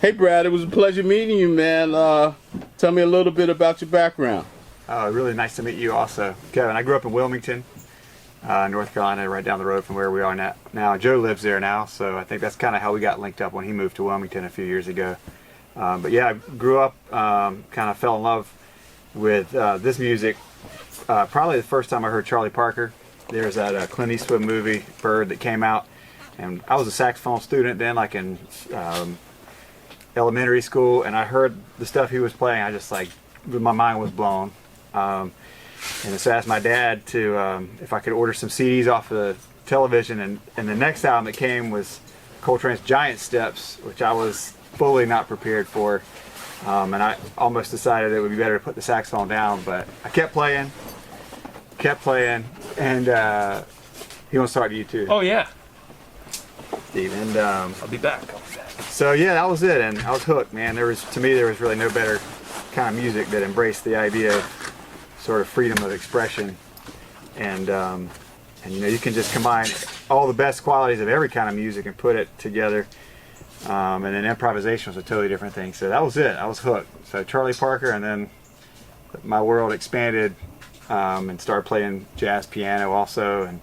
Hey Brad, it was a pleasure meeting you, man. Tell me a little bit about your background. Really nice to meet you also, Kevin. I grew up in Wilmington, North Carolina, right down the road from where we are now. Joe lives there now, so I think that's kind of how we got linked up when he moved to Wilmington a few years ago. But yeah, I grew up, kind of fell in love with this music. Probably the first time I heard Charlie Parker. There's that Clint Eastwood movie, Bird, that came out. And I was a saxophone student then, like in elementary school, and I heard the stuff he was playing. I just my mind was blown. And so I asked my dad to if I could order some CDs off the television, and the next album that came was Coltrane's Giant Steps, which I was fully not prepared for. And I almost decided it would be better to put the saxophone down, but I kept playing, and he wants to talk to you too. Oh yeah. Steve, and I'll be back. So yeah, that was it, and I was hooked, man. To me there was really no better kind of music that embraced the idea of sort of freedom of expression, and you know, you can just combine all the best qualities of every kind of music and put it together, and then improvisation was a totally different thing. So that was it. I was hooked. So Charlie Parker, and then my world expanded, and started playing jazz piano also, and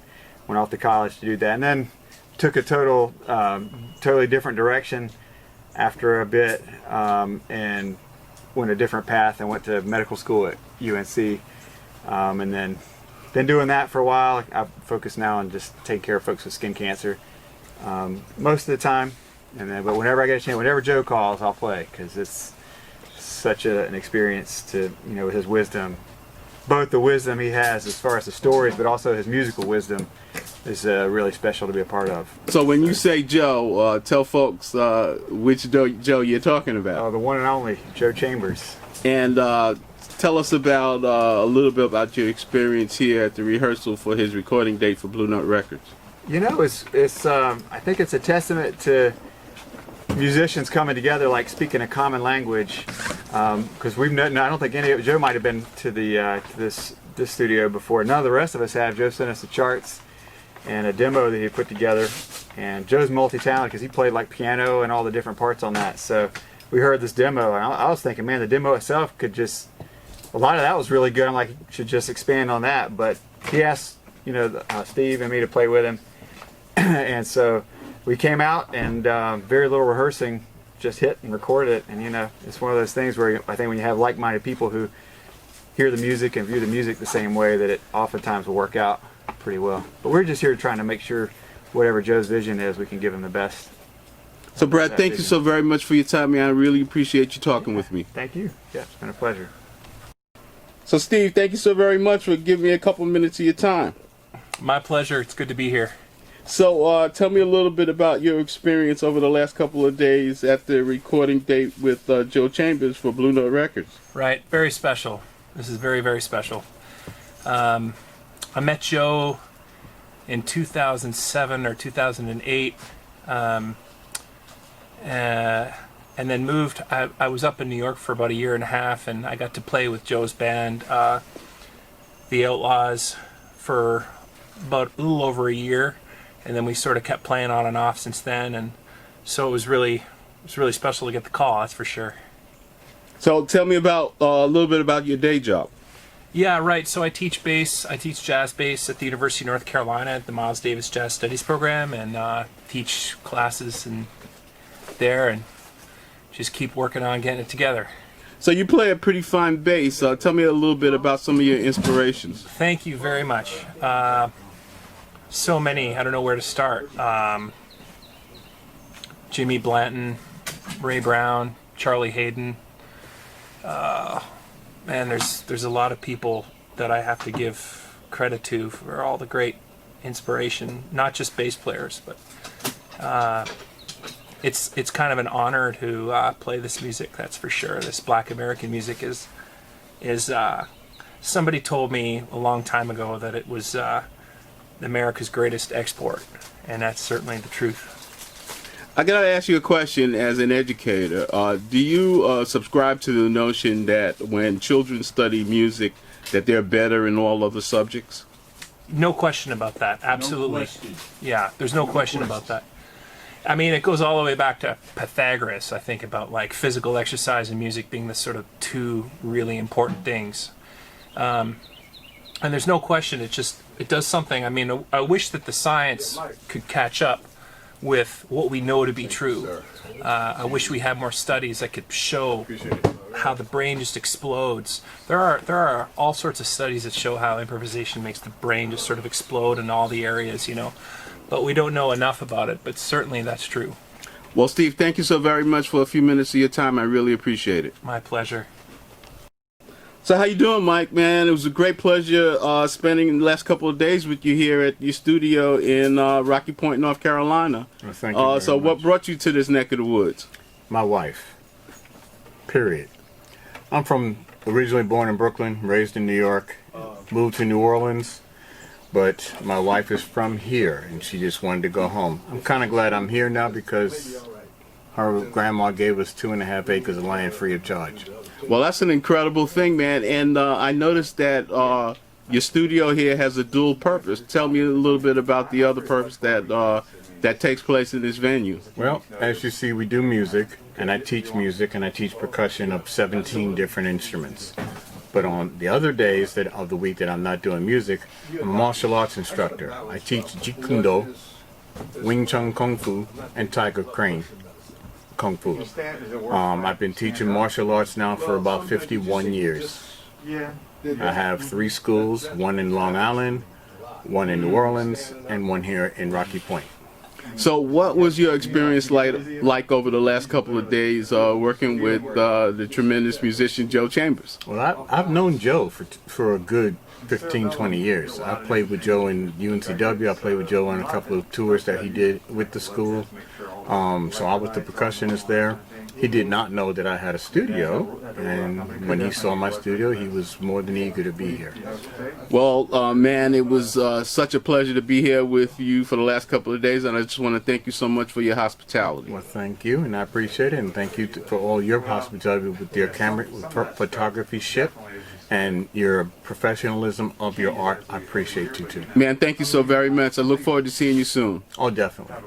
went off to college to do that, and then took a totally different direction after a bit, and went a different path and went to medical school at UNC, and then been doing that for a while. I focus now on just taking care of folks with skin cancer most of the time, but whenever I get a chance, whenever Joe calls, I'll play, because it's such an experience to, you know, his wisdom, both the wisdom he has as far as the stories, but also his musical wisdom is really special to be a part of. So when you say Joe, tell folks which Joe you're talking about. Oh, the one and only Joe Chambers. And tell us about a little bit about your experience here at the rehearsal for his recording date for Blue Note Records. You know, it's I think it's a testament to musicians coming together, like speaking a common language. Because I don't think Joe might have been to this studio before. None of the rest of us have. Joe sent us the charts and a demo that he put together, and Joe's multi-talented because he played like piano and all the different parts on that. So we heard this demo, and I was thinking, man, the demo itself could just, a lot of that was really good. I'm like, should just expand on that. But he asked, you know, Steve and me to play with him, and so we came out, and very little rehearsing, just hit and recorded it. And you know, it's one of those things where I think when you have like-minded people who hear the music and view the music the same way, that it oftentimes will work out pretty well. But we're just here trying to make sure whatever Joe's vision is, we can give him the best. So Brad, thank you so very much for your time, man. I really appreciate you talking with me. Thank you. Yeah, it's been a pleasure. So Steve, thank you so very much for giving me a couple minutes of your time. My pleasure. It's good to be here. So tell me a little bit about your experience over the last couple of days at the recording date with Joe Chambers for Blue Note Records. Right. Very special. This is very, very special. I met Joe in 2007 or 2008, and then moved. I was up in New York for about a year and a half, and I got to play with Joe's band, The Outlaws, for about a little over a year, and then we sort of kept playing on and off since then. And so it was really special to get the call. That's for sure. So tell me about a little bit about your day job. Yeah, right. So I teach bass. I teach jazz bass at the University of North Carolina at the Miles Davis Jazz Studies program, and teach classes there, and just keep working on getting it together. So you play a pretty fine bass. Tell me a little bit about some of your inspirations. Thank you very much. So many. I don't know where to start. Jimmy Blanton, Ray Brown, Charlie Hayden. Man, there's a lot of people that I have to give credit to for all the great inspiration, not just bass players, but it's kind of an honor to play this music, that's for sure. This Black American music is somebody told me a long time ago that it was America's greatest export, and that's certainly the truth. I gotta ask you a question as an educator. Do you subscribe to the notion that when children study music, that they're better in all other subjects? No question about that. Absolutely. No question. Yeah, there's no question about that. I mean, it goes all the way back to Pythagoras, I think, about like physical exercise and music being the sort of two really important things. And there's no question, it does something. I mean, I wish that the science could catch up with what we know to be true. I wish we had more studies that could show how the brain just explodes. There are all sorts of studies that show how improvisation makes the brain just sort of explode in all the areas, you know. But we don't know enough about it, but certainly that's true. Well, Steve, thank you so very much for a few minutes of your time. I really appreciate it. My pleasure. So how you doing, Mike, man? It was a great pleasure spending the last couple of days with you here at your studio in Rocky Point, North Carolina. Well, thank you very So what much. brought you to this neck of the woods? My wife. Period. I'm originally born in Brooklyn, raised in New York, moved to New Orleans, but my wife is from here, and she just wanted to go home. I'm kind of glad I'm here now because her grandma gave us 2.5 acres of land free of charge. Well, that's an incredible thing, man. And I noticed that your studio here has a dual purpose. Tell me a little bit about the other purpose that takes place in this venue. Well, as you see, we do music, and I teach music, and I teach percussion of 17 different instruments. But on the other days of the week that I'm not doing music, I'm a martial arts instructor. I teach Jeet Kune Do, Wing Chun Kung Fu, and Tiger Crane Kung Fu. I've been teaching martial arts now for about 51 years. I have 3 schools, one in Long Island, one in New Orleans, and one here in Rocky Point. So what was your experience like over the last couple of days working with the tremendous musician Joe Chambers? Well, I've known Joe for a good 15, 20 years. I played with Joe in UNCW. I played with Joe on a couple of tours that he did with the school. So I was the percussionist there. He did not know that I had a studio, and when he saw my studio, he was more than eager to be here. Well, man, it was such a pleasure to be here with you for the last couple of days, and I just want to thank you so much for your hospitality. Well, thank you, and I appreciate it, and thank you for all your hospitality with your camera, photography ship, and your professionalism of your art. I appreciate you too. Man, thank you so very much. I look forward to seeing you soon. Oh, definitely.